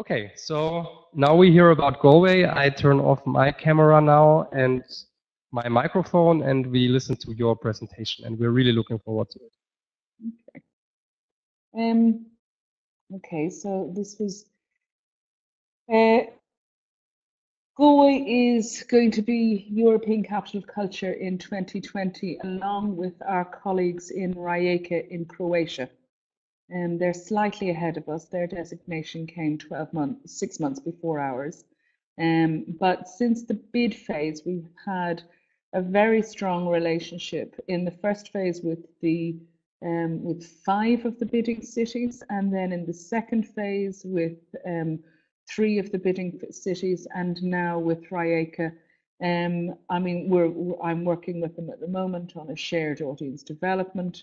Okay, so now we hear about Galway. I turn off my camera now and my microphone, and we listen to your presentation, and we're really looking forward to it. Okay. Okay, so this was Galway is going to be European Capital of Culture in 2020, along with our colleagues in Rijeka in Croatia. And they're slightly ahead of us. Their designation came 6 months before ours. But since the bid phase, we've had a very strong relationship in the first phase with 5 of the bidding cities, and then in the second phase with 3 of the bidding cities, and now with Rijeka. I mean, I'm working with them at the moment on a shared audience development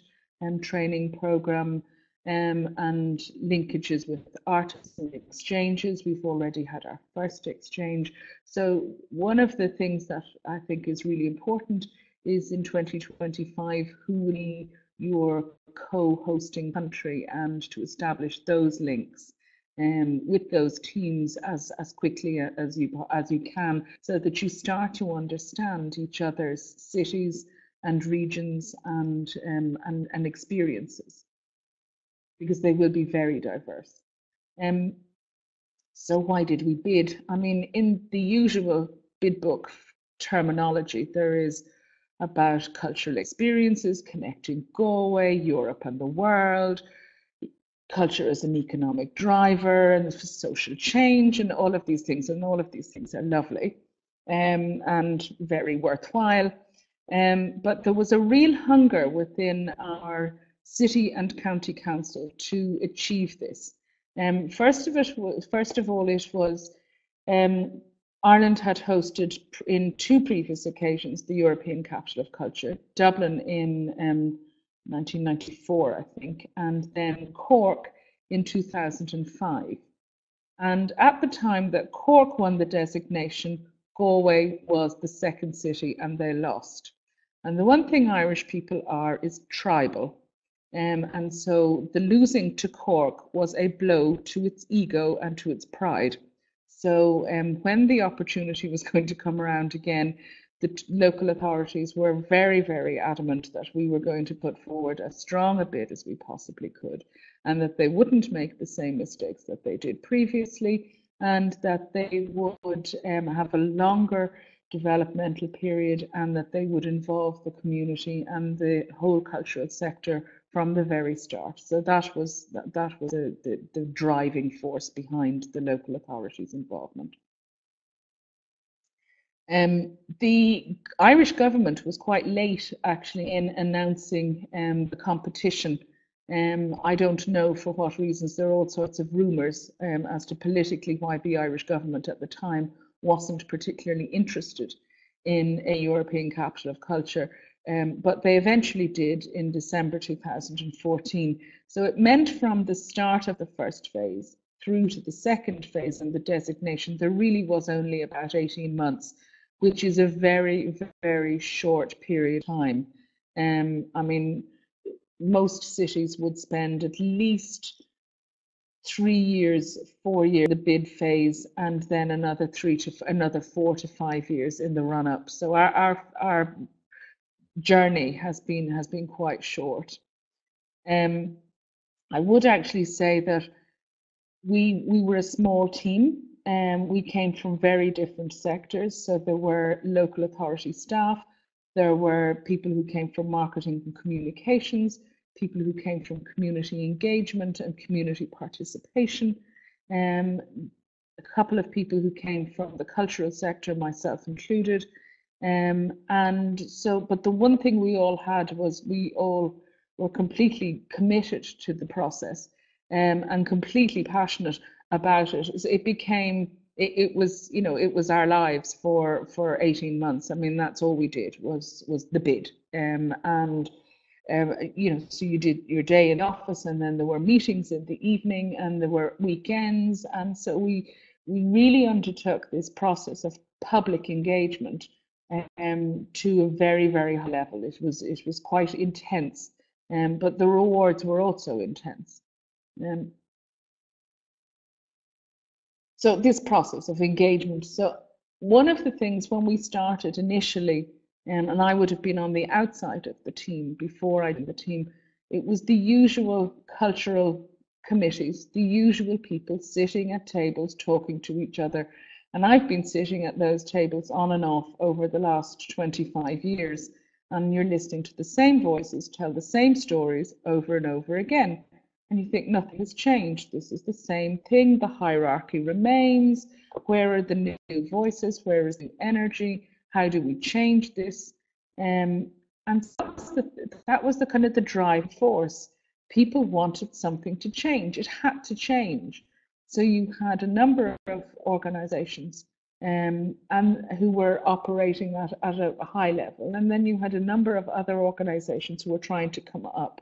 training program. And linkages with artists and exchanges. We've already had our first exchange. So one of the things that I think is really important is in 2025, who will be your co-hosting country, and to establish those links with those teams as quickly as you can, so that you start to understand each other's cities and regions and experiences, because they will be very diverse. So why did we bid? I mean, in the usual bid book terminology, there is about cultural experiences, connecting Galway, Europe and the world, culture as an economic driver and social change, and all of these things. And all of these things are lovely and very worthwhile. But there was a real hunger within our city and county council to achieve this. First of all, it was Ireland had hosted in 2 previous occasions the European Capital of Culture, Dublin in 1994, I think, and then Cork in 2005. And at the time that Cork won the designation, Galway was the second city, and they lost. And the one thing Irish people are is tribal. And so the losing to Cork was a blow to its ego and to its pride. So when the opportunity was going to come around again, the local authorities were very, very adamant that we were going to put forward as strong a bid as we possibly could, and that they wouldn't make the same mistakes that they did previously, and that they would have a longer developmental period, and that they would involve the community and the whole cultural sector from the very start. So that was the driving force behind the local authorities' involvement. The Irish government was quite late actually in announcing the competition. I don't know for what reasons. There are all sorts of rumours as to politically why the Irish government at the time wasn't particularly interested in a European Capital of Culture. But they eventually did in December 2014. So it meant from the start of the first phase through to the second phase and the designation, there really was only about 18 months, which is a very, very short period of time. I mean, most cities would spend at least 3 years, 4 years in the bid phase, and then another 4 to 5 years in the run-up. So our journey has been quite short. I would actually say that we were a small team, and we came from very different sectors. So there were local authority staff, there were people who came from marketing and communications, people who came from community engagement and community participation, a couple of people who came from the cultural sector, myself included. And so, but the one thing we all had was we all were completely committed to the process and completely passionate about it. It became, it was our lives for 18 months. I mean, that's all we did was the bid. So you did your day in office, and then there were meetings in the evening, and there were weekends. And so we really undertook this process of public engagement to a very, very high level. It was quite intense, but the rewards were also intense. So this process of engagement. So one of the things when we started initially, and I would have been on the outside of the team before I did the team, it was the usual cultural committees, the usual people sitting at tables talking to each other. And I've been sitting at those tables on and off over the last 25 years. And you're listening to the same voices tell the same stories over and over again. And you think nothing has changed. This is the same thing. The hierarchy remains. Where are the new voices? Where is the energy? How do we change this? And that was the kind of the drive force. People wanted something to change. It had to change. So you had a number of organizations and who were operating at a high level. And then you had a number of other organizations who were trying to come up.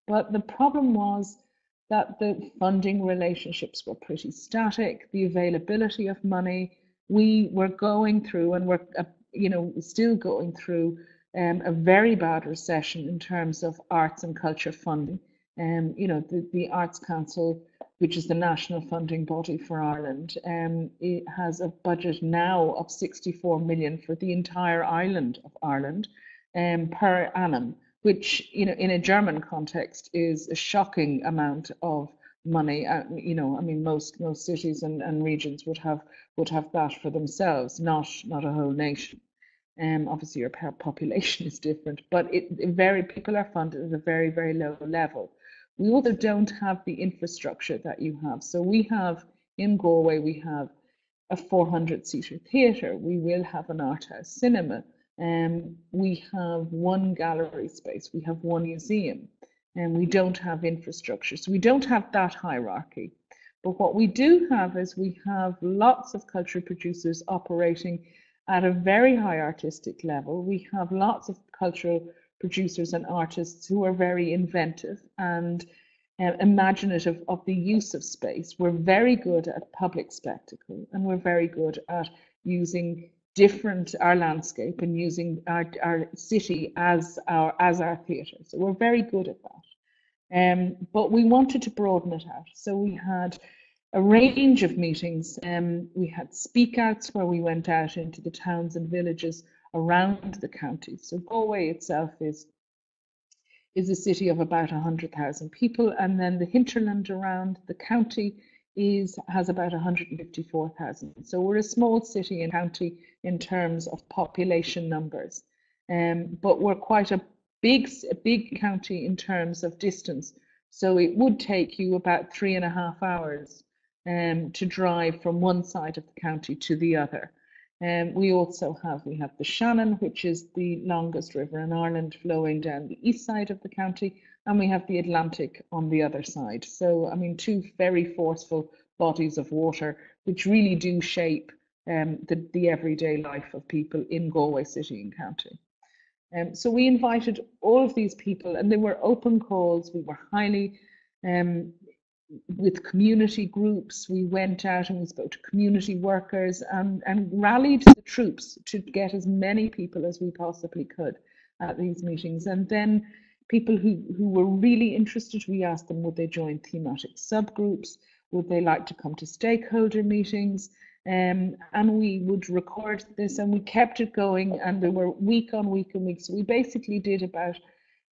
But the problem was that the funding relationships were pretty static, the availability of money. We were going through, and we're still going through, a very bad recession in terms of arts and culture funding. The Arts Council, which is the national funding body for Ireland, it has a budget now of 64 million for the entire island of Ireland per annum, which, in a German context is a shocking amount of money. Most cities and regions would have that for themselves, not a whole nation. Obviously your population is different, but people are funded at a very, very low level. We also don't have the infrastructure that you have. So we have, in Galway, we have a 400-seater theatre. We will have an art house cinema. We have one gallery space, we have one museum, and we don't have infrastructure. So we don't have that hierarchy. But what we do have is we have lots of cultural producers operating at a very high artistic level. We have lots of cultural producers and artists who are very inventive and imaginative of the use of space. We're very good at public spectacle, and we're very good at using our landscape and using our city as our theatre. So we're very good at that. But we wanted to broaden it out. So we had a range of meetings. We had speak outs where we went out into the towns and villages around the county. So Galway itself is a city of about 100,000 people, and then the hinterland around the county has about 154,000. So we're a small city and county in terms of population numbers, but we're quite a big county in terms of distance. So it would take you about 3.5 hours to drive from one side of the county to the other. We have the Shannon, which is the longest river in Ireland, flowing down the east side of the county, and we have the Atlantic on the other side. So, two very forceful bodies of water, which really do shape the everyday life of people in Galway city and county. So we invited all of these people, and they were open calls. We were highly with community groups. We went out and we spoke to community workers and rallied the troops to get as many people as we possibly could at these meetings. And then people who were really interested, we asked them, would they join thematic subgroups? Would they like to come to stakeholder meetings? And we would record this, and we kept it going, and there were week on week and week. So we basically did about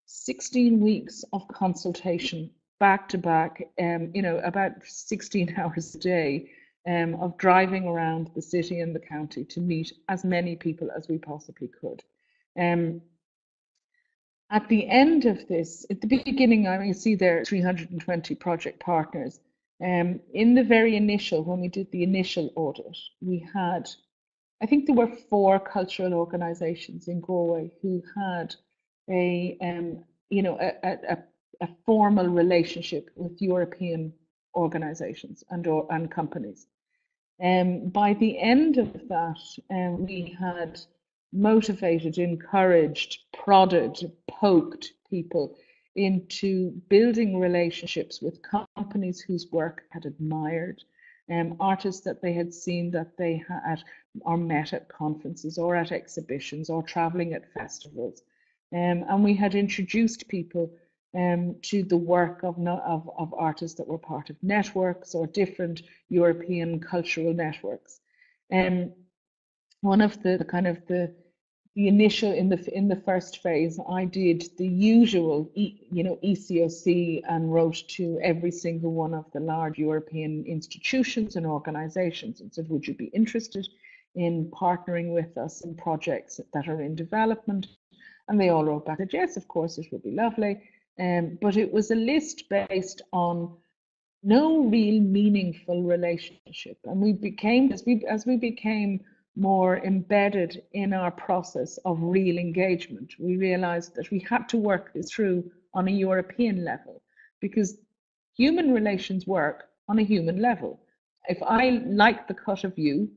16 weeks of consultation back to back, about 16 hours a day of driving around the city and the county to meet as many people as we possibly could. At the end of this, at the beginning, you see there are 320 project partners. In the very initial, when we did the initial audit, we had, I think there were 4 cultural organizations in Galway who had a formal relationship with European organizations and companies. By the end of that, we had motivated, encouraged, prodded, poked people into building relationships with companies whose work had admired, artists that they had seen, that they had or met at conferences or at exhibitions or traveling at festivals. And we had introduced people to the work of artists that were part of networks or different European cultural networks. One of the initial in the first phase, I did the usual, ECOC, and wrote to every single one of the large European institutions and organizations and said, would you be interested in partnering with us in projects that are in development? And they all wrote back that yes, of course, it would be lovely. But it was a list based on no real meaningful relationship. And we became, as we became more embedded in our process of real engagement, we realized that we had to work this through on a European level, because human relations work on a human level. If I like the cut of you,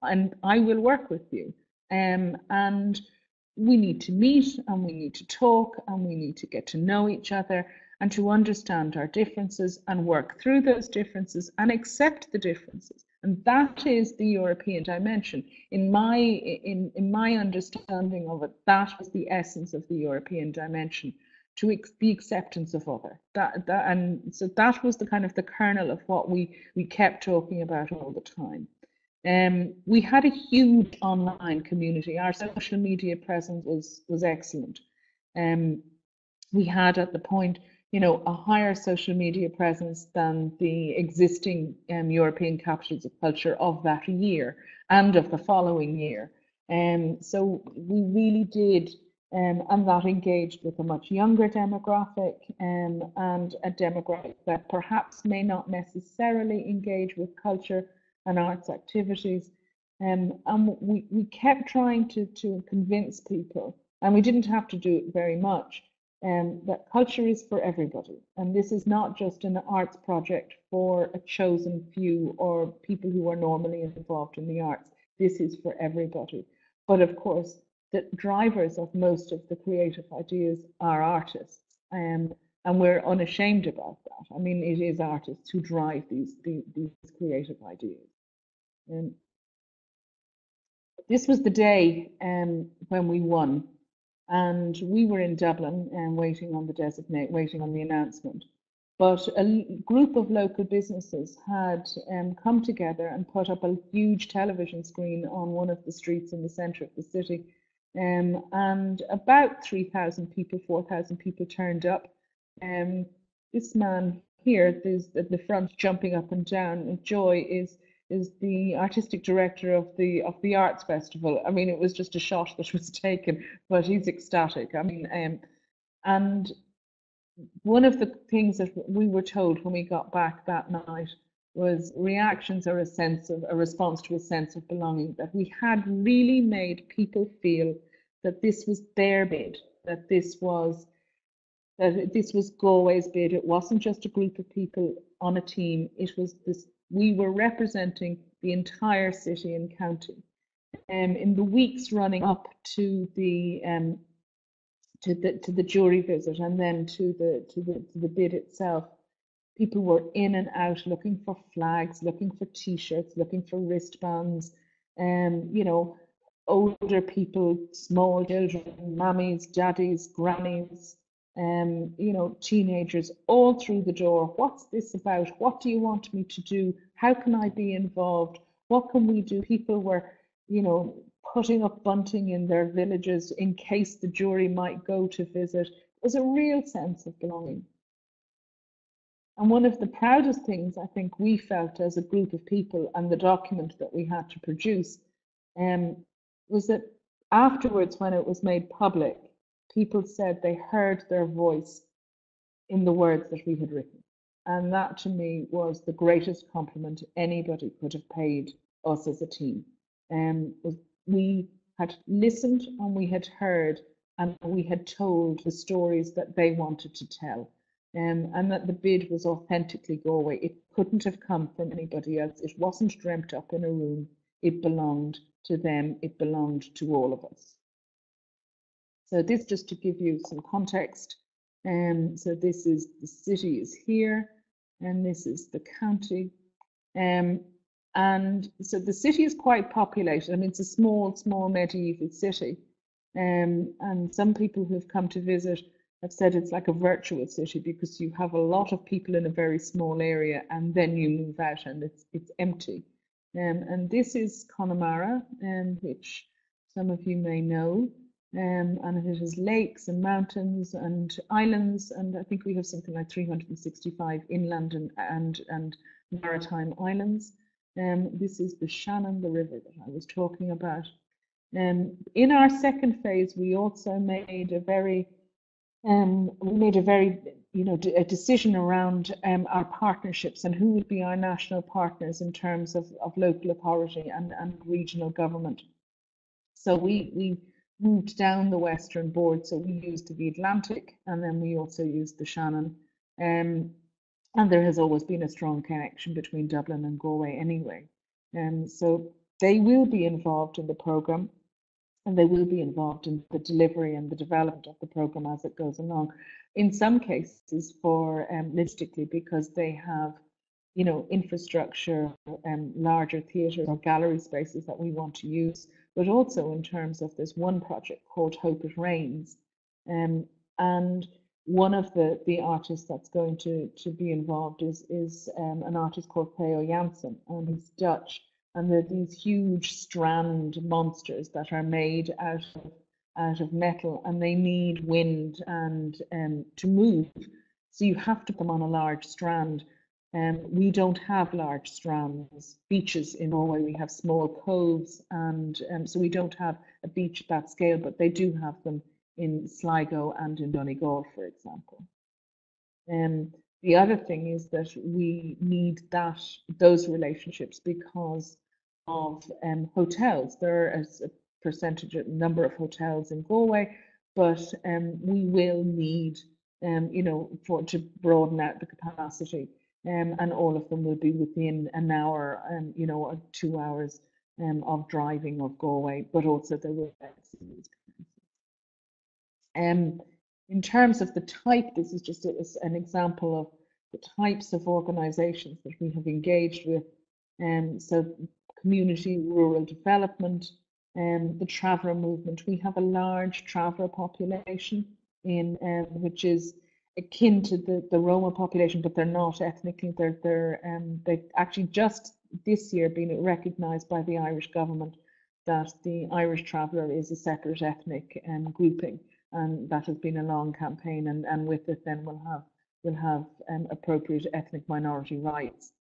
and I will work with you, and we need to meet, and we need to talk, and we need to get to know each other and to understand our differences and work through those differences and accept the differences. And that is the European dimension. In my understanding of it, that was the essence of the European dimension, to the acceptance of other. And so that was the kind of the kernel of what we kept talking about all the time. We had a huge online community. Our social media presence was excellent. We had at the point, a higher social media presence than the existing European capitals of culture of that year and of the following year. So we really did, and that engaged with a much younger demographic, and a demographic that perhaps may not necessarily engage with culture and arts activities. And we kept trying to convince people, and we didn't have to do it very much, that culture is for everybody. And this is not just an arts project for a chosen few or people who are normally involved in the arts. This is for everybody. But of course, the drivers of most of the creative ideas are artists. And we're unashamed about that. I mean, it is artists who drive these creative ideas. This was the day when we won. And we were in Dublin and waiting on the announcement. But a group of local businesses had come together and put up a huge television screen on one of the streets in the centre of the city. And about 3,000 people, 4,000 people turned up. This man here, there's at the front jumping up and down, Joy is the artistic director of the Arts Festival. I mean, it was just a shot that was taken, but he's ecstatic. I mean, and one of the things that we were told when we got back that night was reactions are a response to a sense of belonging, that we had really made people feel that this was their bid, that this was Galway's bid. It wasn't just a group of people on a team. It was this. We were representing the entire city and county. In the weeks running up to the jury visit and then to the bid itself, people were in and out looking for flags, looking for T-shirts, looking for wristbands. Older people, small children, mummies, daddies, grannies, teenagers all through the door. What's this about? What do you want me to do? How can I be involved? What can we do? People were, putting up bunting in their villages in case the jury might go to visit. It was a real sense of belonging. And one of the proudest things I think we felt as a group of people, and the document that we had to produce, was that afterwards, when it was made public, people said they heard their voice in the words that we had written. And that to me was the greatest compliment anybody could have paid us as a team. We had listened and we had heard and we had told the stories that they wanted to tell. And that the bid was authentically Galway. It couldn't have come from anybody else. It wasn't dreamt up in a room. It belonged to them. It belonged to all of us. So this, just to give you some context. So this is, the city is here, and this is the county. And so the city is quite populated. I mean, it's a small medieval city. And some people who've come to visit I've said it's like a virtual city because you have a lot of people in a very small area and then you move out and it's empty. And this is Connemara, which some of you may know, and it has lakes and mountains and islands, and I think we have something like 365 inland and maritime islands. This is the Shannon, the river that I was talking about. In our second phase, we also made a very a decision around our partnerships and who would be our national partners in terms of local authority and regional government. So we moved down the western board, so we used the Atlantic and then we also used the Shannon. And there has always been a strong connection between Dublin and Galway anyway. So they will be involved in the programme, and they will be involved in the delivery and the development of the programme as it goes along. In some cases, for logistically, because they have, infrastructure, larger theatres or gallery spaces that we want to use, but also in terms of this one project called Hope It Rains, and one of the artists that's going to be involved is an artist called Theo Jansen, and he's Dutch. And they're these huge strand monsters that are made out of metal, and they need wind and to move. So you have to put them on a large strand. We don't have large strands. Beaches in Norway, we have small coves, and so we don't have a beach at that scale, but they do have them in Sligo and in Donegal, for example. The other thing is that we need those relationships because of hotels. There is a number of hotels in Galway, but we will need, to broaden out the capacity, and all of them will be within an hour, or 2 hours of driving of Galway, but also there will be. In terms of the type, this is just an example of the types of organisations that we have engaged with. So community, rural development, the traveller movement. We have a large traveller population which is akin to the Roma population, but they're not ethnically. They've actually just this year been recognised by the Irish government that the Irish traveller is a separate ethnic grouping, and that has been a long campaign. And with it, then we'll have appropriate ethnic minority rights.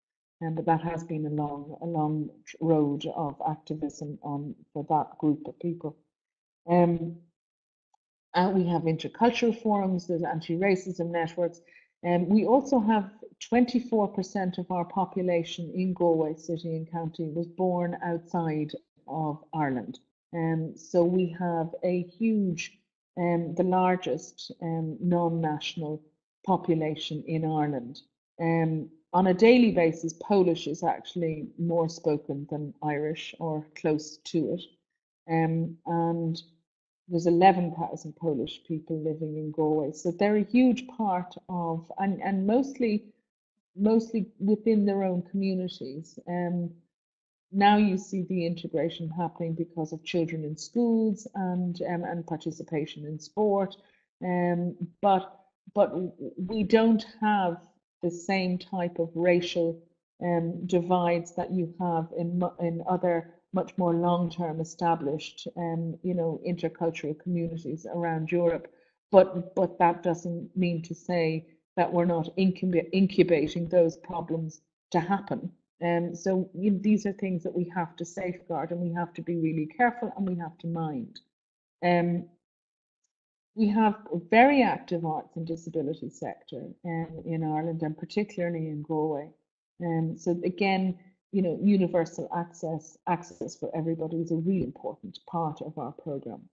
But that has been a long road of activism for that group of people. And we have intercultural forums, there's anti-racism networks. We also have 24% of our population in Galway city and county was born outside of Ireland. So we have a huge, the largest non-national population in Ireland. On a daily basis, Polish is actually more spoken than Irish or close to it. And there's 11,000 Polish people living in Galway. So they're a huge part of, and mostly within their own communities. Now you see the integration happening because of children in schools and participation in sport. But we don't have the same type of racial divides that you have in other much more long-term established intercultural communities around Europe. But that doesn't mean to say that we're not incubating those problems to happen. So these are things that we have to safeguard, and we have to be really careful, and we have to mind. We have a very active arts and disability sector in Ireland, and particularly in Galway. So again, universal access for everybody is a really important part of our programme.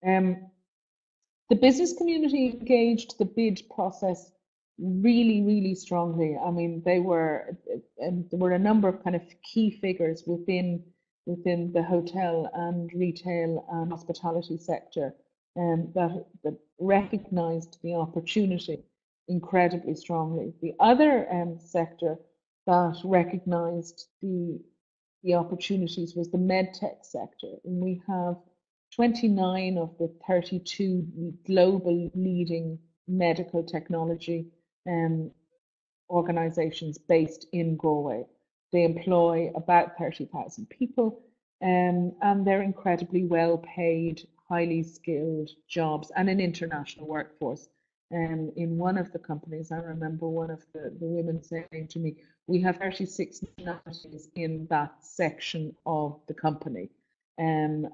The business community engaged the bid process really, really strongly. I mean, there were a number of kind of key figures within the hotel and retail and hospitality sector that recognised the opportunity incredibly strongly. The other sector that recognised the opportunities was the medtech sector, and we have 29 of the 32 global leading medical technology organizations based in Galway. They employ about 30,000 people, and they're incredibly well paid, highly skilled jobs and an international workforce. In one of the companies, I remember one of the women saying to me, we have 36 nationalities in that section of the company. And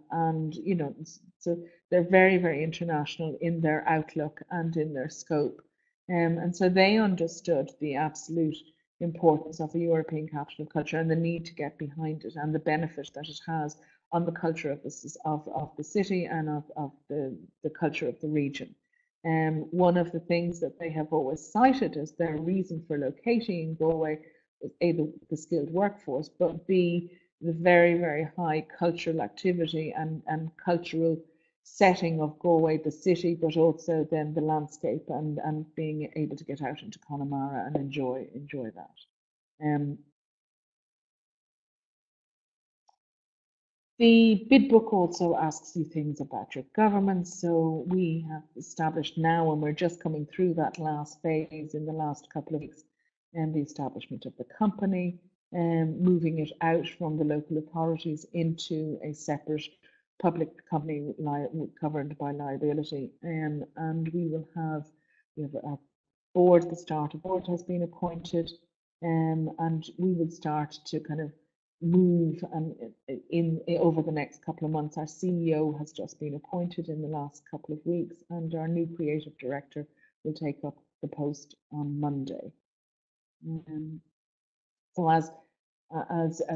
you know, so they're very, very international in their outlook and in their scope. And so they understood the absolute importance of a European capital of culture and the need to get behind it and the benefit that it has on the culture of the city and of the culture of the region. One of the things that they have always cited as their reason for locating in Galway is A, the skilled workforce, but B, the very, very high cultural activity and cultural setting of Galway, the city, but also then the landscape and being able to get out into Connemara and enjoy that. The bid book also asks you things about your government. So we have established now, and we're just coming through that last phase in the last couple of weeks, and the establishment of the company, moving it out from the local authorities into a separate public company covered by liability. And we have a board. The starter board has been appointed, and we would start to kind of move in over the next couple of months. Our CEO has just been appointed in the last couple of weeks, and our new creative director will take up the post on Monday. So as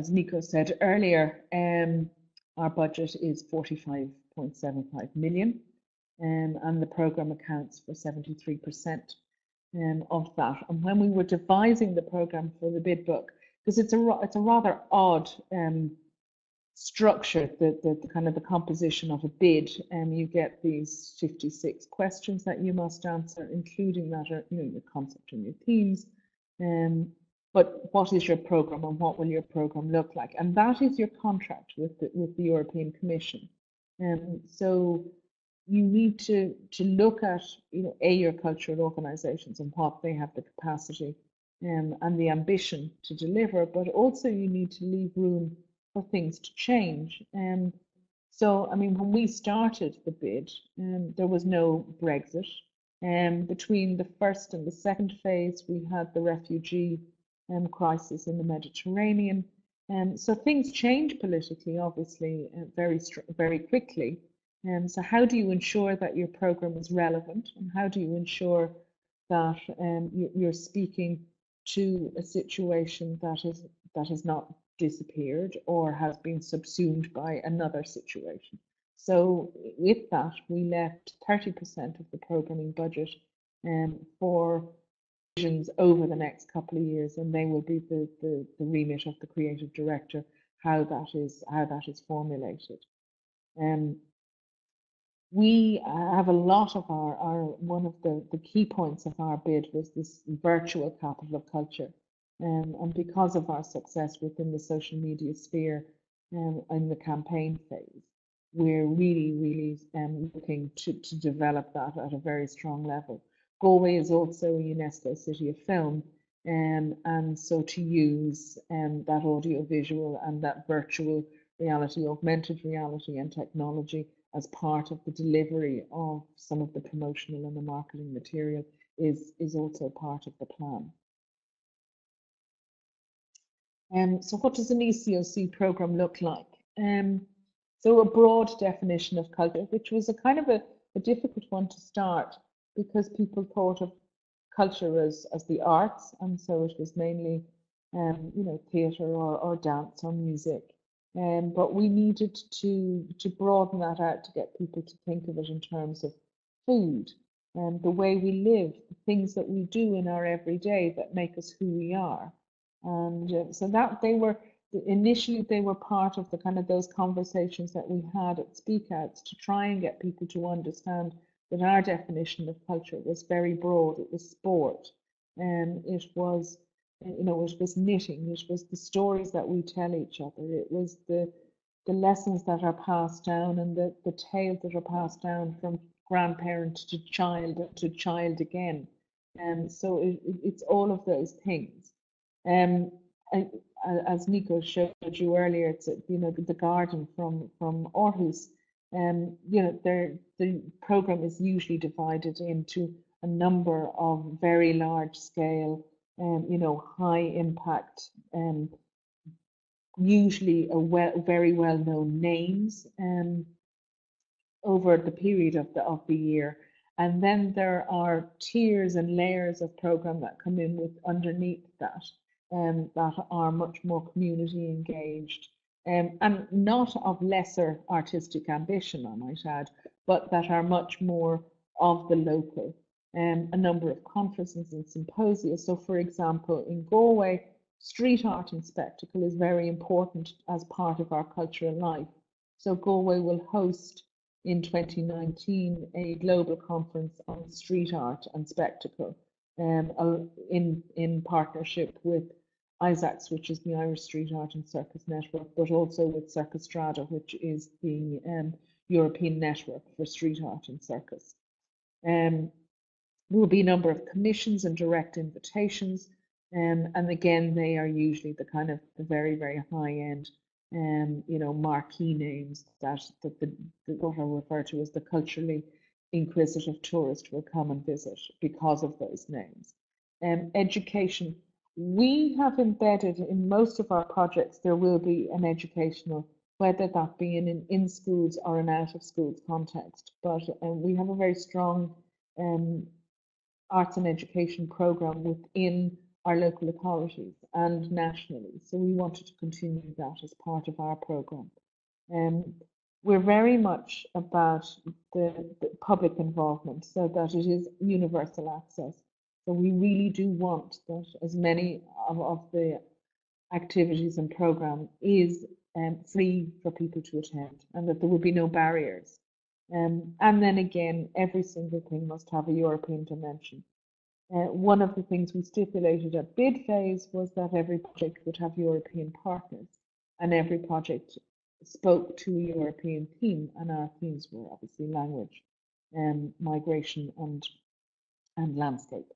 Nico said earlier, our budget is 45.75 million, and the programme accounts for 73% of that. And when we were devising the programme for the bid book, because it's a rather odd structure, the kind of the composition of a bid, and you get these 56 questions that you must answer, including that, your concept and your themes. But what is your programme and what will your programme look like? And that is your contract with the European Commission. So you need to look at, your cultural organisations and what they have the capacity and the ambition to deliver, but also you need to leave room for things to change. So, I mean, when we started the bid, there was no Brexit. Between the first and the second phase, we had the refugee crisis in the Mediterranean. So things change politically, obviously, very quickly. So how do you ensure that your programme is relevant, and how do you ensure that you're speaking to a situation that has not disappeared or has been subsumed by another situation? So with that, we left 30% of the programming budget for visions over the next couple of years, and they will be the remit of the creative director, how that is formulated. We have a lot of one of the key points of our bid was this virtual capital of culture. And because of our success within the social media sphere in the campaign phase, we're really looking to develop that at a very strong level. Galway is also a UNESCO City of Film, and so to use that audio visual and that virtual reality, augmented reality and technology as part of the delivery of some of the promotional and the marketing material is also part of the plan. So what does an ECOC programme look like? So a broad definition of culture, which was a kind of a difficult one to start, because people thought of culture as the arts, and so it was mainly theatre or dance or music. But we needed to broaden that out to get people to think of it in terms of food and the way we live, the things that we do in our everyday that make us who we are. And so that initially they were part of the kind of those conversations that we had at Speak Outs to try and get people to understand that our definition of culture was very broad. It was sport, and it was knitting, it was the stories that we tell each other, it was the the lessons that are passed down and the tales that are passed down from grandparent to child again. So it's all of those things. As Nico showed you earlier, it's the garden from Aarhus. The program is usually divided into a number of very large scale, high impact, usually very well known names over the period of the year. And then there are tiers and layers of program that come in with underneath that, that are much more community engaged, and not of lesser artistic ambition, I might add, but that are much more of the local. A number of conferences and symposia. So for example, in Galway, street art and spectacle is very important as part of our cultural life. So Galway will host in 2019 a global conference on street art and spectacle, in partnership with ISACS, which is the Irish Street Art and Circus Network, but also with Circus Strada, which is the European network for street art and circus. There will be a number of commissions and direct invitations, and again, they are usually the kind of the very, very high end, marquee names that what I refer to as the culturally inquisitive tourist will come and visit because of those names. Education. We have embedded in most of our projects, there will be an educational, whether that be in schools or an out of schools context, but we have a very strong arts and education program within our local authorities and nationally. So we wanted to continue that as part of our program. We're very much about the public involvement so that it is universal access. So we really do want that as many of the activities and program is free for people to attend, and that there will be no barriers. And then again, every single thing must have a European dimension. One of the things we stipulated at bid phase was that every project would have European partners, and every project spoke to a European theme, and our themes were obviously language, migration, and landscape.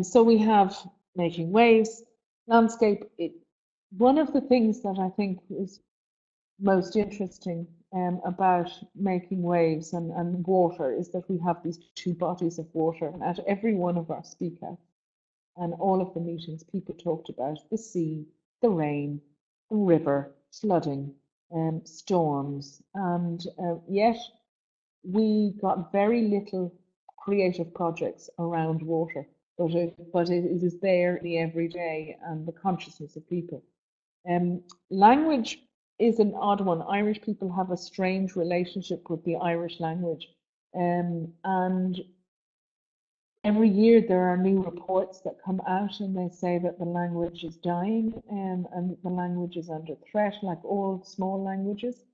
So we have making waves, landscape. One of the things that I think is most interesting about making waves and water is that we have these two bodies of water, and at every one of our speakouts and all of the meetings, people talked about the sea, the rain, the river, flooding, storms, and yet we got very little creative projects around water, but it is there in the everyday and the consciousness of people. Language is an odd one. Irish people have a strange relationship with the Irish language, and every year there are new reports that come out and they say that the language is dying, and the language is under threat, like all small languages.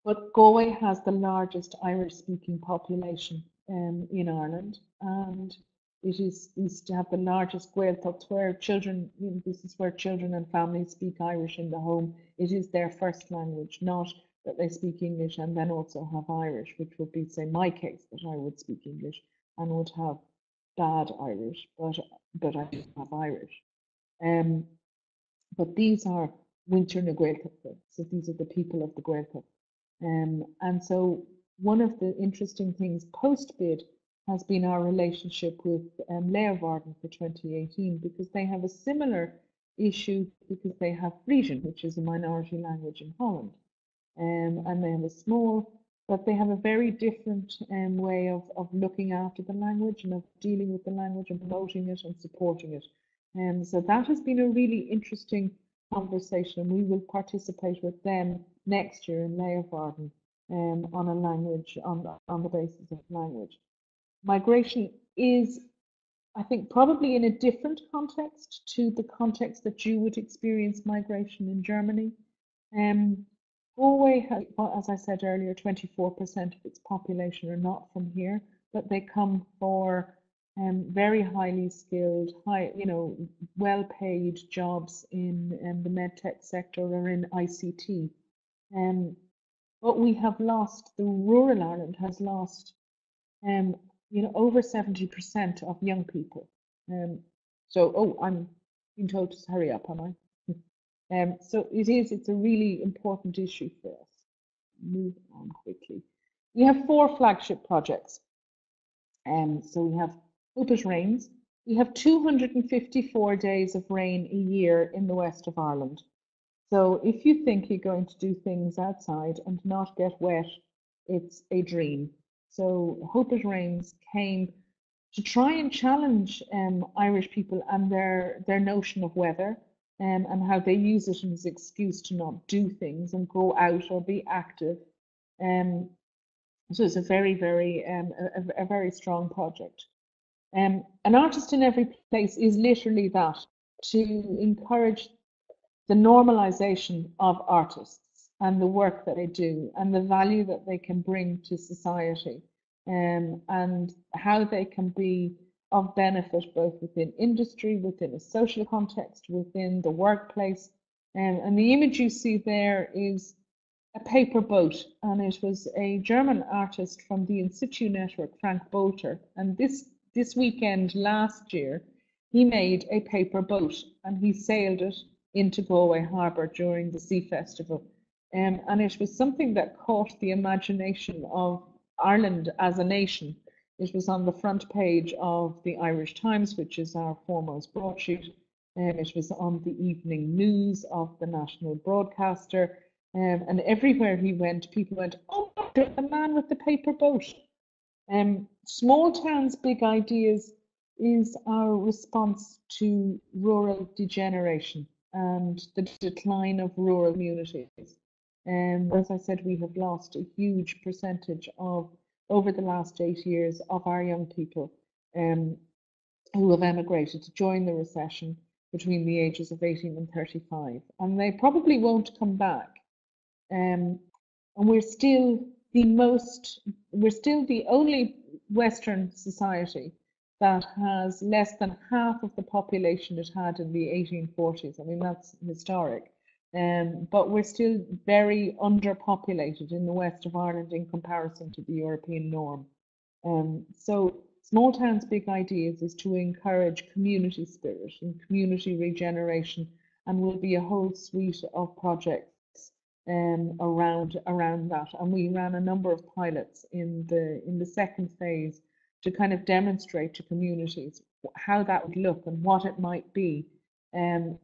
But Galway has the largest Irish-speaking population in Ireland, and it is, we have the largest Gaeltacht, where children, this is where children and families speak Irish in the home. It is their first language, not that they speak English and then also have Irish, which would be, say, my case, that I would speak English and would have bad Irish, but I do have Irish. But these are Winter na Gaeltacht, so these are the people of the Gaeltacht. And so one of the interesting things post-bid has been our relationship with werden for 2018, because they have a similar issue, because they have Frisian, which is a minority language in Holland, and they have a small, but they have a very different way of looking after the language and of dealing with the language and promoting it and supporting it. So that has been a really interesting conversation, and we will participate with them next year in Leeuwarden on a language, on the basis of language. Migration is, I think, probably in a different context to the context that you would experience migration in Germany. Galway has, as I said earlier, 24% of its population are not from here, but they come for very highly skilled, well-paid jobs in the medtech sector or in ICT. But we have lost, the rural Ireland has lost, over 70% of young people. I'm being told to hurry up, am I? So it's a really important issue for us. Move on quickly. We have 4 flagship projects. So we have Hope It Rains. We have 254 days of rain a year in the west of Ireland. So if you think you're going to do things outside and not get wet, it's a dream. So Hope It Rains came to try and challenge Irish people and their notion of weather, and how they use it as an excuse to not do things and go out or be active. So it's a very, very strong project. An artist in every place is literally that, to encourage the normalization of artists and the work that they do and the value that they can bring to society, and how they can be of benefit both within industry, within a social context, within the workplace. And the image you see there is a paper boat, and it was a German artist from the In Situ network, Frank Bolter, and this weekend last year he made a paper boat and he sailed it into Galway Harbour during the Sea Festival, and it was something that caught the imagination of Ireland as a nation. It was on the front page of the Irish Times, which is our foremost broadsheet. It was on the evening news of the national broadcaster. And everywhere he went, people went, "Oh, the man with the paper boat." Small towns, big ideas is our response to rural degeneration and the decline of rural communities. As I said, we have lost a huge percentage of, over the last 8 years, of our young people who have emigrated to join the recession between the ages of 18 and 35, and they probably won't come back. And we're still the only Western society that has less than half of the population it had in the 1840s. I mean, that's historic. But we're still very underpopulated in the west of Ireland in comparison to the European norm. So small towns, big ideas is to encourage community spirit and community regeneration, and will be a whole suite of projects around that. And we ran a number of pilots in the second phase to kind of demonstrate to communities how that would look and what it might be. And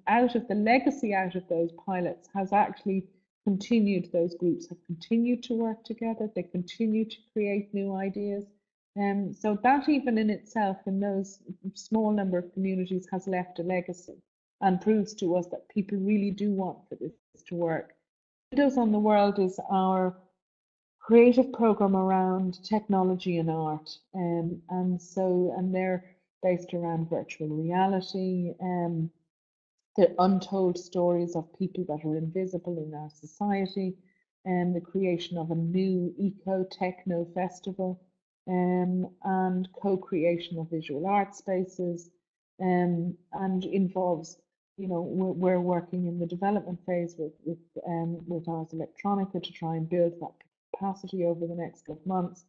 out of the legacy out of those pilots has actually continued. Those groups have continued to work together. They continue to create new ideas. So that even in itself, in those small number of communities, has left a legacy and proves to us that people really do want for this to work. Windows on the World is our creative program around technology and art, and they're based around virtual reality, the untold stories of people that are invisible in our society, and the creation of a new eco-techno festival, and co-creation of visual art spaces, and involves, we're working in the development phase with Ars Electronica to try and build that capacity over the next couple of months.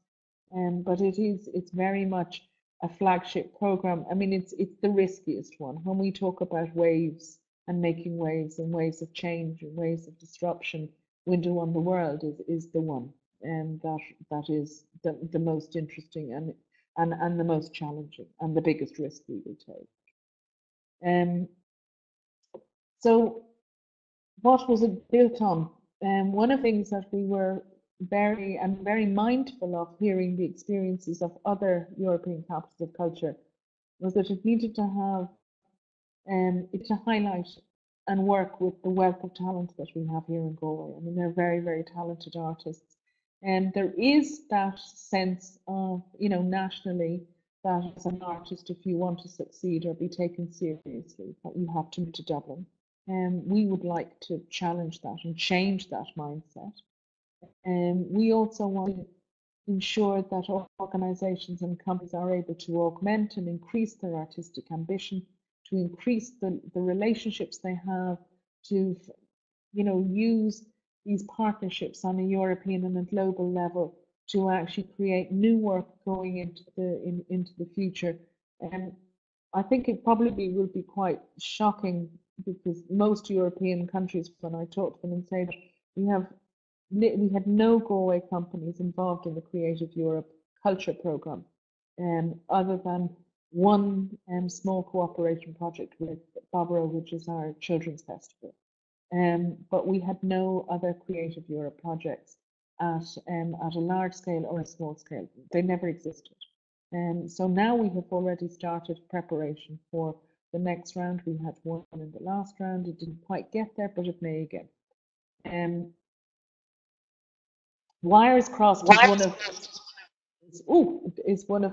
But it's very much a flagship program. I mean, it's the riskiest one. When we talk about waves and making waves and waves of change and waves of disruption, Window on the World is the one, and that is the most interesting and the most challenging and the biggest risk we will take. So what was it built on? One of the things that we were very mindful of, hearing the experiences of other European capitals of culture, was that it needed to have to highlight and work with the wealth of talent that we have here in Galway. I mean, they're very, very talented artists, and there is that sense of, nationally, that as an artist, if you want to succeed or be taken seriously, that you have to move to Dublin. And we would like to challenge that and change that mindset. And we also want to ensure that organizations and companies are able to augment and increase their artistic ambition, to increase the relationships they have, to use these partnerships on a European and a global level to actually create new work going into the future. And I think it probably will be quite shocking, because most European countries, when I talk to them and say that we had no Galway companies involved in the Creative Europe Culture Programme, other than one small cooperation project with Barbara, which is our children's festival. But we had no other Creative Europe projects at a large scale or a small scale. They never existed. So now we have already started preparation for the next round. We had one in the last round. It didn't quite get there, but it may again. Wires crossed is one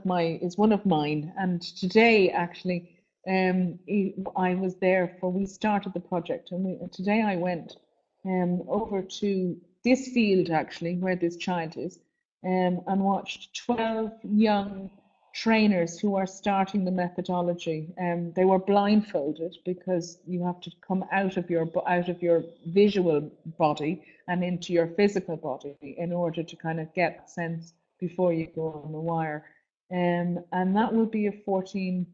of mine. And today, actually, I was there we started the project, and today I went over to this field, actually, where this child is, and watched 12 young trainers who are starting the methodology. They were blindfolded, because you have to come out of your visual body and into your physical body in order to kind of get sense before you go on the wire. And that will be a 14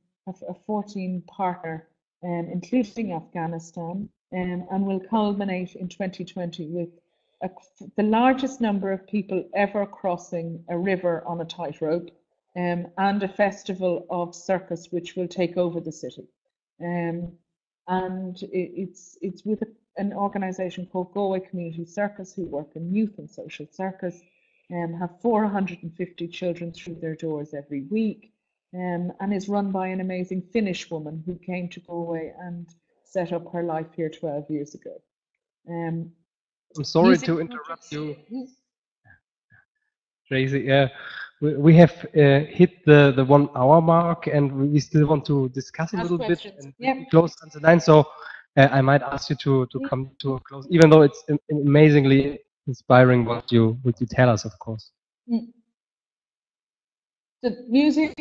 partner, including Afghanistan, and will culminate in 2020 with the largest number of people ever crossing a river on a tightrope, and a festival of circus which will take over the city. And it's with an organisation called Galway Community Circus, who work in youth and social circus, and have 450 children through their doors every week, and is run by an amazing Finnish woman who came to Galway and set up her life here 12 years ago. I'm sorry to interrupt you, Tracy. We have hit the 1 hour mark, and we still want to discuss a little bit and close until 9. So I might ask you to come to a close, even though it's amazingly inspiring what you tell us, of course. The music,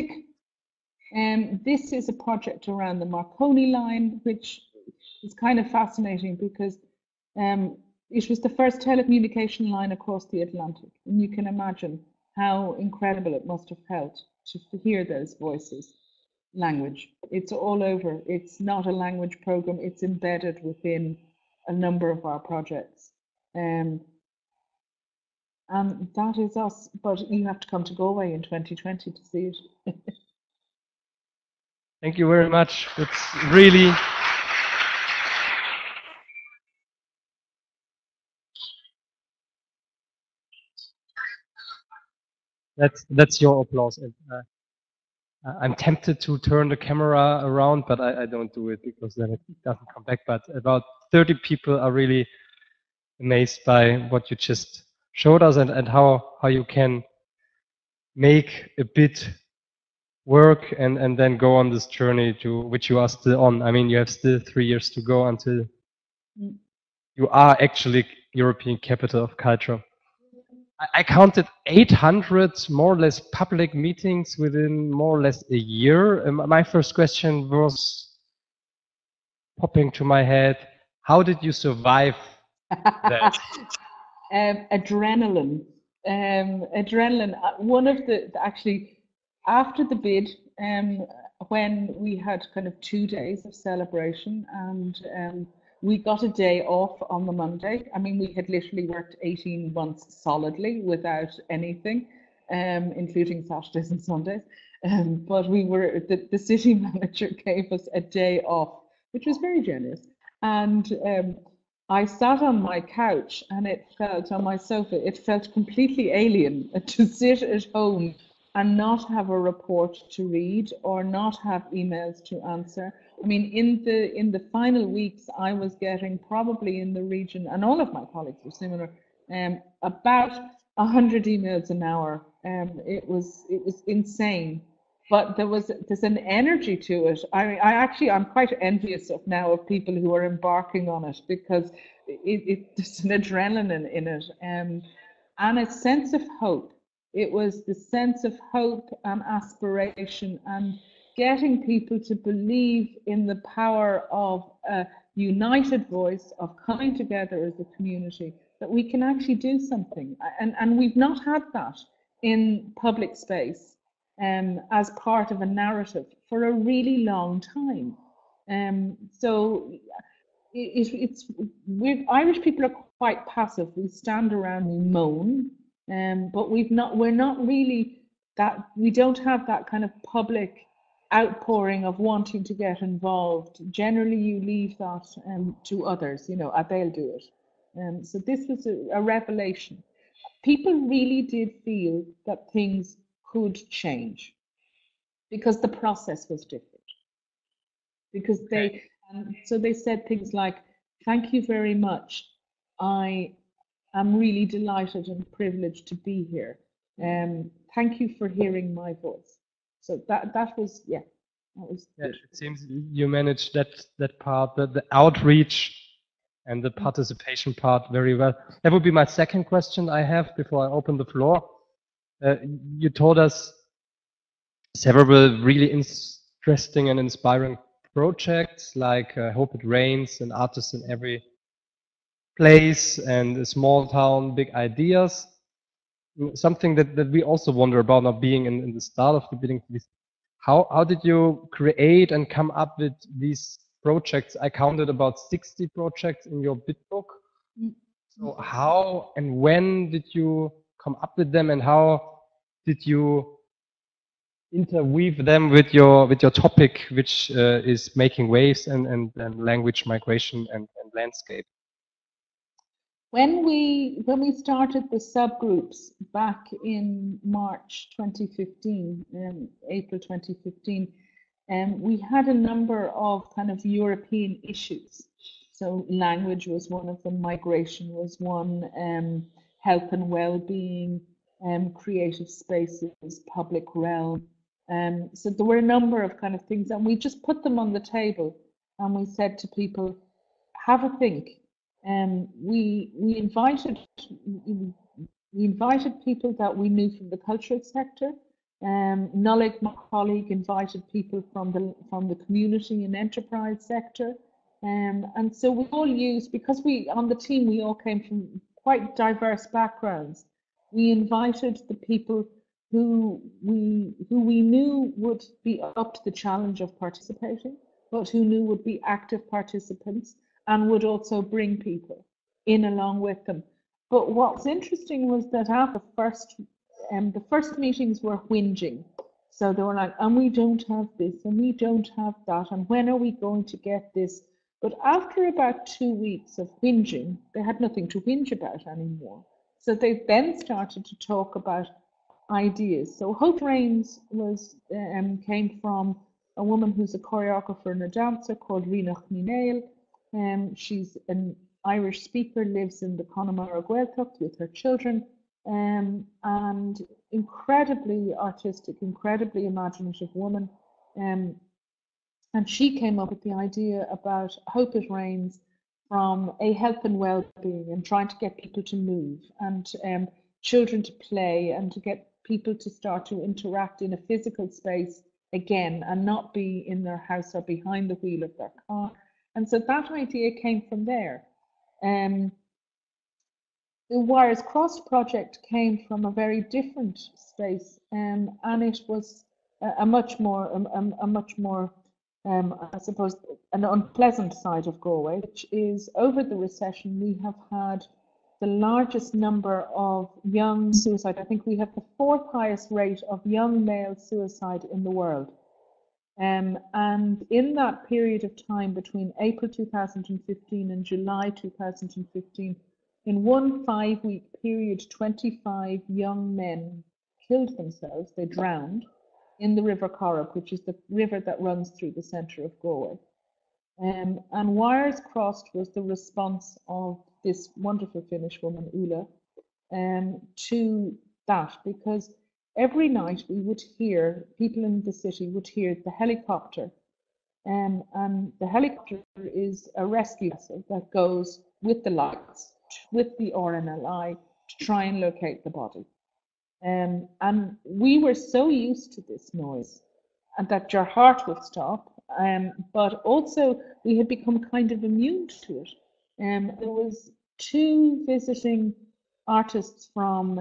this is a project around the Marconi line, which is kind of fascinating, because it was the first telecommunication line across the Atlantic, and you can imagine how incredible it must have felt to hear those voices. Language, it's all over. It's not a language program, it's embedded within a number of our projects. And that is us, but you have to come to Galway in 2020 to see it. Thank you very much. It's really... That's your applause. I'm tempted to turn the camera around, but I don't do it, because then it doesn't come back. But about 30 people are really amazed by what you just showed us, and how you can make a bit work and then go on this journey to which you are still on. I mean, you have still 3 years to go until you are actually European Capital of Culture. I counted 800 more or less public meetings within more or less a year. My first question was popping to my head: how did you survive that? Adrenaline. Adrenaline. One of actually, after the bid, when we had kind of 2 days of celebration, and we got a day off on the Monday. I mean, we had literally worked 18 months solidly without anything, including Saturdays and Sundays. But the city manager gave us a day off, which was very generous. And I sat on my couch, and on my sofa, it felt completely alien to sit at home and not have a report to read or not have emails to answer. I mean, in the final weeks, I was getting probably in the region, and all of my colleagues were similar, about 100 emails an hour. It was insane, but there's an energy to it. I'm quite envious of people who are embarking on it, because there's an adrenaline in it, and a sense of hope. It was the sense of hope and aspiration and getting people to believe in the power of a united voice, of coming together as a community, that we can actually do something. And we've not had that in public space as part of a narrative for a really long time. So Irish people are quite passive. We stand around, we moan, but we're not really that, we don't have that kind of public outpouring of wanting to get involved. Generally, you leave that to others, you know, they'll do it. So this was a revelation. People really did feel that things could change because the process was different. Because so they said things like, thank you very much. I am really delighted and privileged to be here. Thank you for hearing my voice. So that was, yeah. That was it seems you managed that part, the outreach and the participation part very well. That would be my second question I have before I open the floor. You told us several really interesting and inspiring projects like Hope It Rains and Artists in Every Place and a Small Town, Big Ideas. Something that we also wonder about, not being in the start of the bidding. How did you create and come up with these projects? I counted about 60 projects in your bid book. So how and when did you come up with them, and how did you interweave them with your topic, which is making waves and language migration and landscape? When we started the subgroups back in March 2015, April 2015, we had a number of kind of European issues. So language was one of them, migration was one, health and well-being, creative spaces, public realm. So there were a number of kind of things, and we just put them on the table, and we said to people, have a think. We invited people that we knew from the cultural sector. Nolik, my colleague, invited people from the community and enterprise sector. And so we all used, because on the team we all came from quite diverse backgrounds. We invited the people who we knew would be up to the challenge of participating, but who knew would be active participants and would also bring people in along with them. But what was interesting was that after the first meetings were whinging. So they were like, and we don't have this, and we don't have that, and when are we going to get this? But after about 2 weeks of whinging, they had nothing to whinge about anymore. So they then started to talk about ideas. So Hope Rains came from a woman who's a choreographer and a dancer called Rínach Mínéil. She's an Irish speaker, lives in the Connemara Gaeltacht with her children, and incredibly artistic, incredibly imaginative woman. And she came up with the idea about Hope It Rains from a health and well-being and trying to get people to move and children to play and to get people to start to interact in a physical space again and not be in their house or behind the wheel of their car. And so that idea came from there. The Wires Crossed project came from a very different space, and it was a much more, I suppose, an unpleasant side of Galway, which is over the recession we have had the largest number of young suicide. I think we have the 4th highest rate of young male suicide in the world. And in that period of time between April 2015 and July 2015, in one 5-week period, 25 young men killed themselves. They drowned in the River Corrib, which is the river that runs through the centre of Galway. And Wires Crossed was the response of this wonderful Finnish woman, Ulla, to that, because every night we would hear, people in the city would hear the helicopter, and the helicopter is a rescue vessel that goes with the lights, with the RNLI, to try and locate the body. And we were so used to this noise and that your heart would stop, but also we had become kind of immune to it. There was two visiting artists from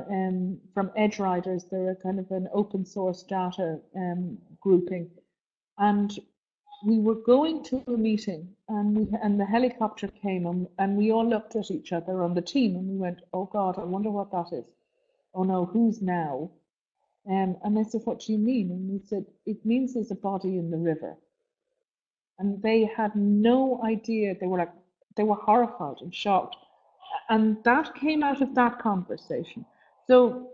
Edge Riders. They're a kind of an open source data grouping, and we were going to a meeting, and the helicopter came, and we all looked at each other on the team, and we went, "Oh God, I wonder what that is. Oh no, who's now?" And they said, "What do you mean?" And we said, "It means there's a body in the river." And they had no idea. They were horrified and shocked. And that came out of that conversation. So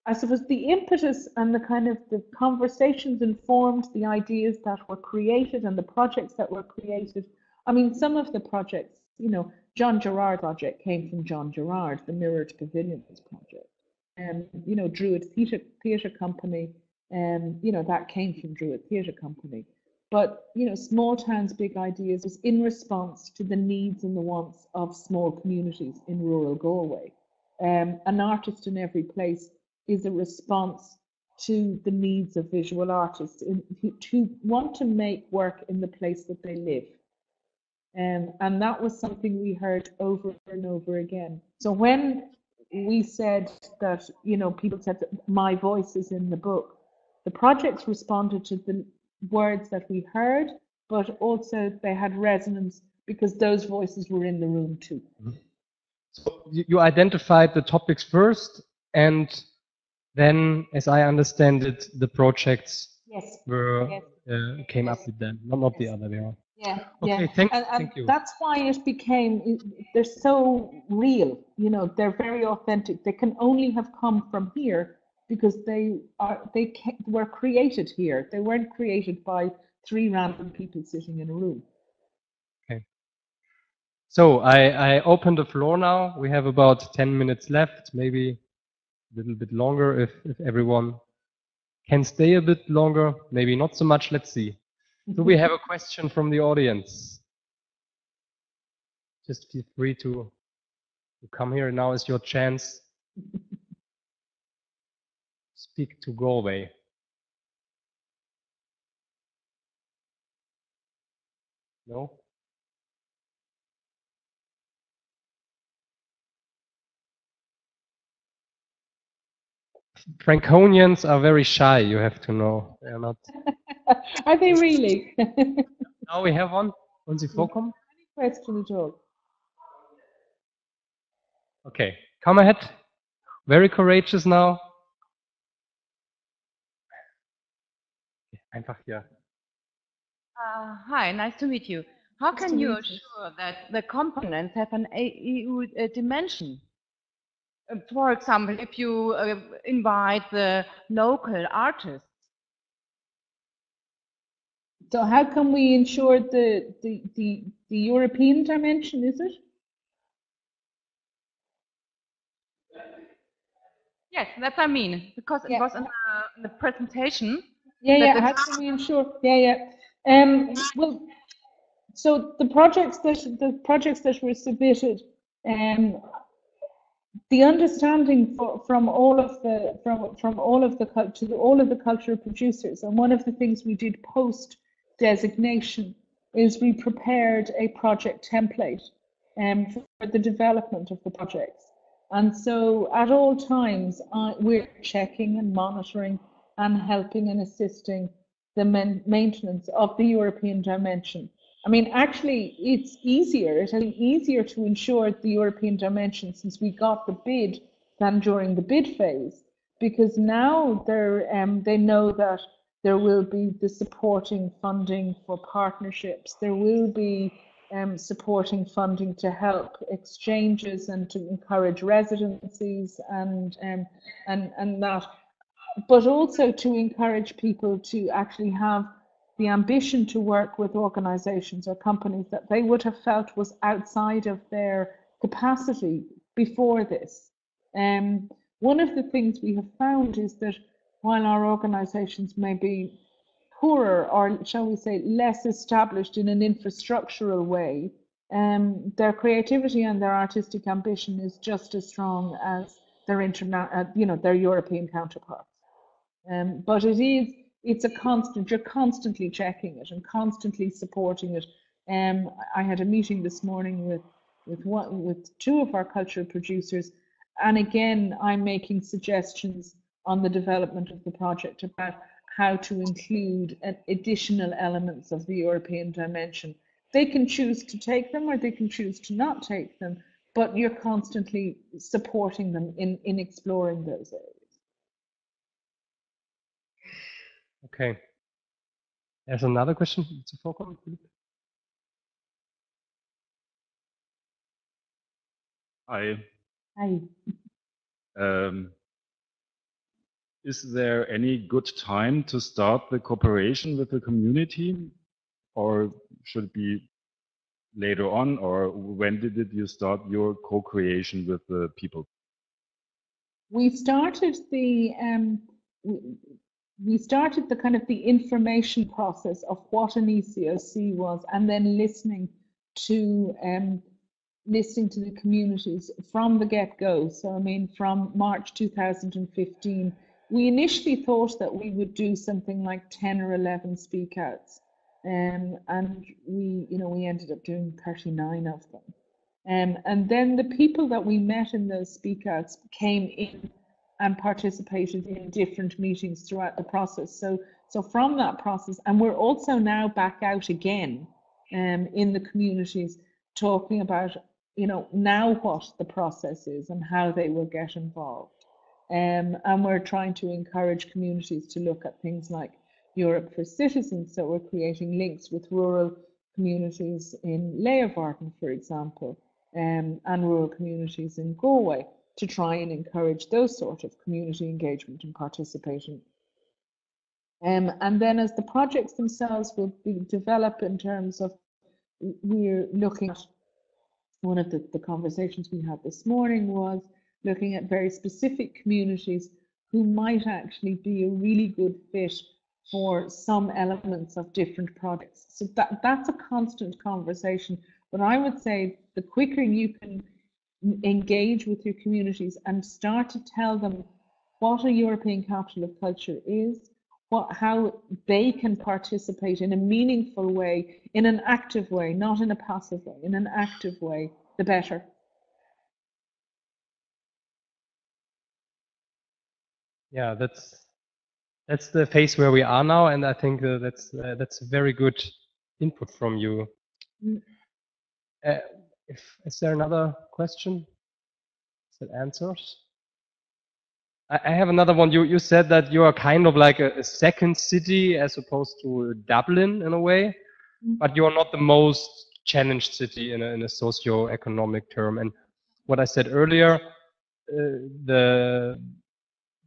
I suppose the impetus and the kind of the conversations informed the ideas that were created and the projects that were created. I mean, some of the projects, you know, John Gerard project came from John Gerard, the Mirrored Pavilions project. You know, Druid Theatre Company, you know, that came from Druid Theatre Company. But, you know, Small Towns, Big Ideas was in response to the needs and the wants of small communities in rural Galway. An Artist in Every Place is a response to the needs of visual artists who want to make work in the place that they live. And that was something we heard over and over again. So when we said that, you know, people said that my voice is in the book, the projects responded to the words that we heard, but also they had resonance because those voices were in the room too. So you identified the topics first, and then, as I understand it, the projects came up with them, not the other way around. Yeah, okay, yeah. Thank you. That's why it became, they're so real, you know, they're very authentic. They can only have come from here because they were created here. They weren't created by three random people sitting in a room. Okay. So I open the floor now. We have about 10 minutes left, maybe a little bit longer if everyone can stay a bit longer, maybe not so much. Let's see. Do we have a question from the audience? Just feel free to come here. Now is your chance. Speak to Galway. No? Franconians are very shy, you have to know. They are not. Are they really? Now we have one. Wollen Sie vorkommen? Any question at all? Okay, come ahead. Very courageous now. Einfach hier. Hi, nice to meet you. How can you assure that the components have an EU dimension? For example, if you invite the local artists. So how can we ensure the European dimension, is it? Yes, that's what I mean, because it was in the presentation. Yeah, how can we ensure? Yeah. Well, so the projects that were submitted, the understanding from all of the cultural producers, and one of the things we did post designation is we prepared a project template for the development of the projects. And so at all times we're checking and monitoring and helping and assisting the maintenance of the European dimension. I mean, actually, it's easier. It has been easier to ensure the European dimension since we got the bid than during the bid phase, because now they know that there will be the supporting funding for partnerships. There will be supporting funding to help exchanges and to encourage residencies and that, but also to encourage people to actually have the ambition to work with organizations or companies that they would have felt was outside of their capacity before this. One of the things we have found is that while our organizations may be poorer, or shall we say less established in an infrastructural way, their creativity and their artistic ambition is just as strong as their their European counterparts. But it's a constant. You're constantly checking it and constantly supporting it. I had a meeting this morning with two of our cultural producers, and again, I'm making suggestions on the development of the project about how to include additional elements of the European dimension. They can choose to take them or they can choose to not take them, but you're constantly supporting them in exploring those areas. Okay. There's another question. Hi. Hi. Is there any good time to start the cooperation with the community, or should it be later on, or when did you start your co-creation with the people? We started the kind of the information process of what an ECOC was, and then listening to the communities from the get-go. So I mean, from March 2015, we initially thought that we would do something like 10 or 11 speak-outs, and we ended up doing 39 of them. And then the people that we met in those speak-outs came in and participated in different meetings throughout the process. So from that process, and we're also now back out again in the communities talking about, now what the process is and how they will get involved. And we're trying to encourage communities to look at things like Europe for Citizens. So we're creating links with rural communities in Leeuwarden, for example, and rural communities in Galway to try and encourage those sort of community engagement and participation. And then as the projects themselves will be developed in terms of, we're looking at, one of the conversations we had this morning was looking at very specific communities who might actually be a really good fit for some elements of different projects. So that's a constant conversation. But I would say the quicker you can engage with your communities and start to tell them what a European capital of culture is, how they can participate in a meaningful way, in an active way, not in a passive way, in an active way, the better. Yeah, that's the phase where we are now, and I think that's a very good input from you. Is there another question? Is that answers? I have another one. You said that you are kind of like a second city as opposed to Dublin in a way, but you are not the most challenged city in a socio-economic term. And what I said earlier, there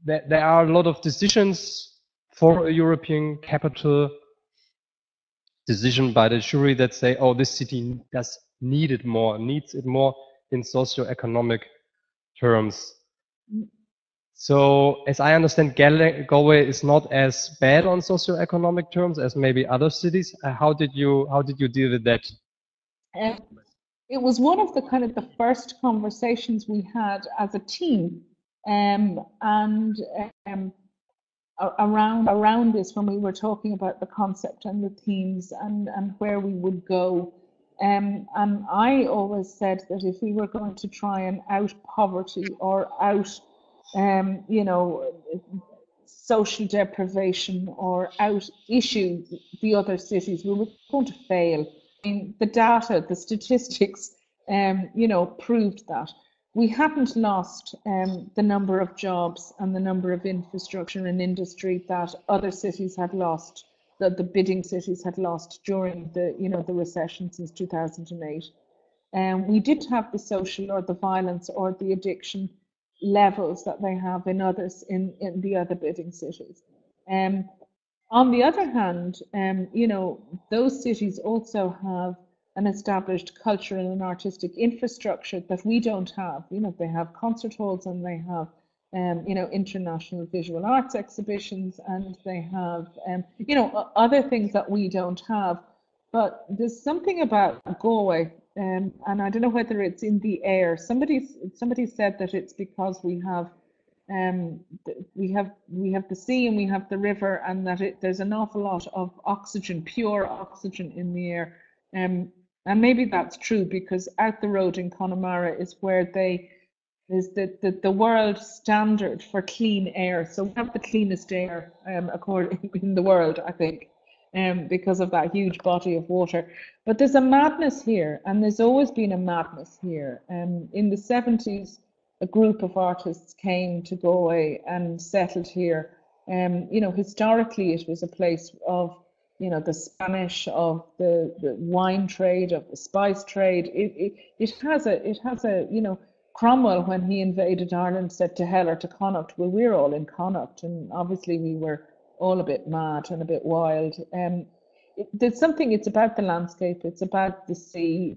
are a lot of decisions for a European capital decision by the jury that say, oh, this city needs it more in socio-economic terms. So as I understand, Galway is not as bad on socio-economic terms as maybe other cities. How did you deal with that? It was one of the first conversations we had as a team, around this, when we were talking about the concept and the themes and where we would go. And I always said that if we were going to try and out poverty or out social deprivation or out issue the other cities, we were going to fail. I mean, the data, the statistics, proved that. We haven't lost the number of jobs and the number of infrastructure and industry that other cities had lost, that the bidding cities had lost during the recession since 2008. We didn't have the social or the violence or the addiction levels that they have in others in the other bidding cities. On the other hand, those cities also have an established cultural and artistic infrastructure that we don't have. They have concert halls and they have international visual arts exhibitions, and they have other things that we don't have. But there's something about Galway and I don't know whether it's in the air. Somebody said that it's because we have the sea and we have the river, and that there's an awful lot of oxygen, pure oxygen in the air. And maybe that's true, because out the road in Connemara is where is the world standard for clean air. So we have the cleanest air in the world, I think, because of that huge body of water. But there's a madness here, and there's always been a madness here. In the 70s, a group of artists came to Galway and settled here. You know, historically, it was a place of, you know, the Spanish, of the wine trade, of the spice trade. It has a, you know, Cromwell, when he invaded Ireland, said to hell or to Connacht. Well, we're all in Connacht, and obviously we were all a bit mad and a bit wild. There's something, it's about the landscape, it's about the sea.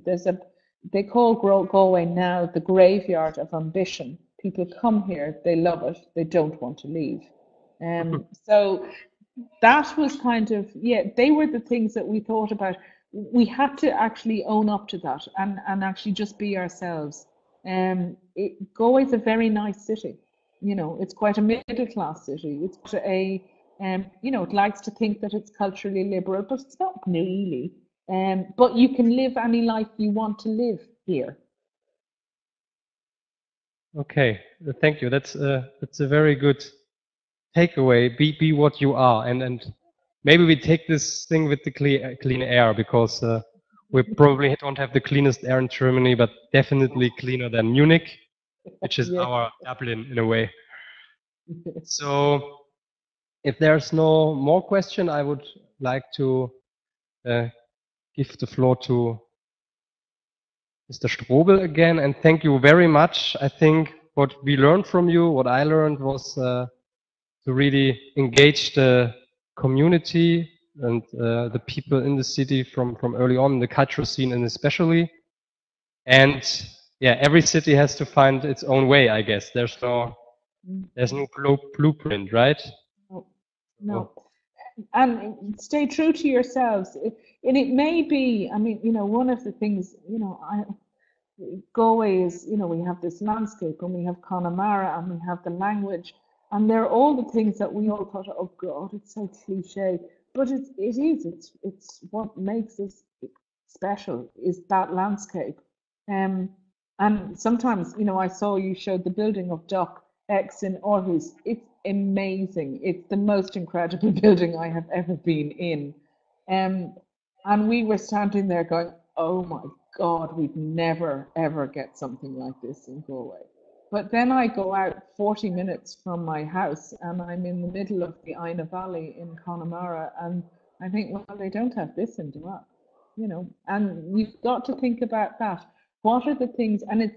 They call Galway now the graveyard of ambition. People come here, they love it, they don't want to leave. So that was kind of, yeah, they were the things that we thought about. We had to actually own up to that and actually just be ourselves. Galway's a very nice city. You know, it's quite a middle class city. It's you know, it likes to think that it's culturally liberal, but it's not really. But you can live any life you want to live here. Okay, thank you. That's a very good takeaway. Be what you are, and maybe we take this thing with the clean air, because we probably don't have the cleanest air in Germany, but definitely cleaner than Munich, which is our Dublin in a way. So if there's no more question, I would like to give the floor to Mr. Strobel again, and thank you very much. I think what we learned from you, what I learned, was to really engage the community and the people in the city from early on in the cultural scene, and especially. And yeah, every city has to find its own way, I guess. There's no blueprint, right? No. And stay true to yourselves. And it may be, I mean, you know, one of the things, you know, Galway is, you know, we have this landscape, and we have Connemara, and we have the language, and they're all the things that we all thought, oh God, it's so cliche. But it's what makes us special, is that landscape. And sometimes, you know, I saw you showed the building of Dock X in Aarhus. It's amazing. It's the most incredible building I have ever been in. And we were standing there going, oh my God, we'd never, ever get something like this in Galway. But then I go out 40 minutes from my house, and I'm in the middle of the Einer Valley in Connemara, and I think, well, they don't have this in Duat, you know. And you've got to think about that. What are the things? And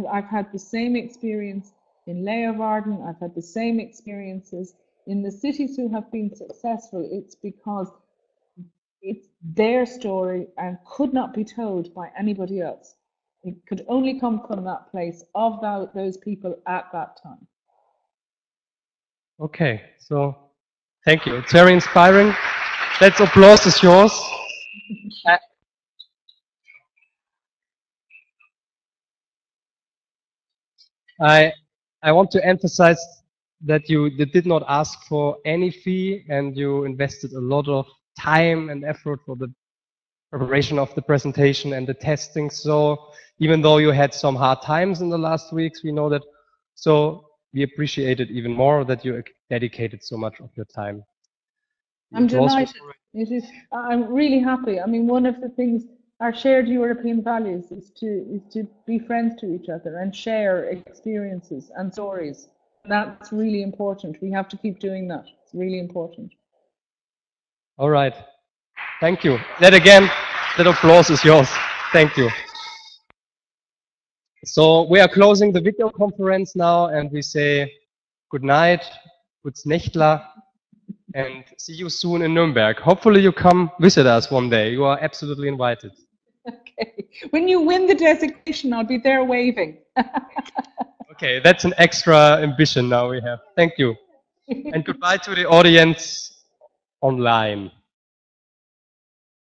I've had the same experience in Leeuwarden. I've had the same experiences in the cities who have been successful. It's because it's their story and could not be told by anybody else. It could only come from that place of those people at that time. Okay, so thank you. It's very inspiring. That applause is yours. I want to emphasize that you did not ask for any fee, and you invested a lot of time and effort for the preparation of the presentation and the testing. So even though you had some hard times in the last weeks, we know that. So we appreciate it even more that you dedicated so much of your time. I'm delighted. I'm really happy. I mean, one of the things, our shared European values is to be friends to each other and share experiences and stories. That's really important. We have to keep doing that. It's really important. All right. Thank you. That applause is yours. Thank you. So we are closing the video conference now, and we say good night, good Nächtler, and see you soon in Nürnberg. Hopefully you come visit us one day. You are absolutely invited. Okay. When you win the designation, I'll be there waving. Okay, that's an extra ambition now we have. Thank you. And goodbye to the audience online.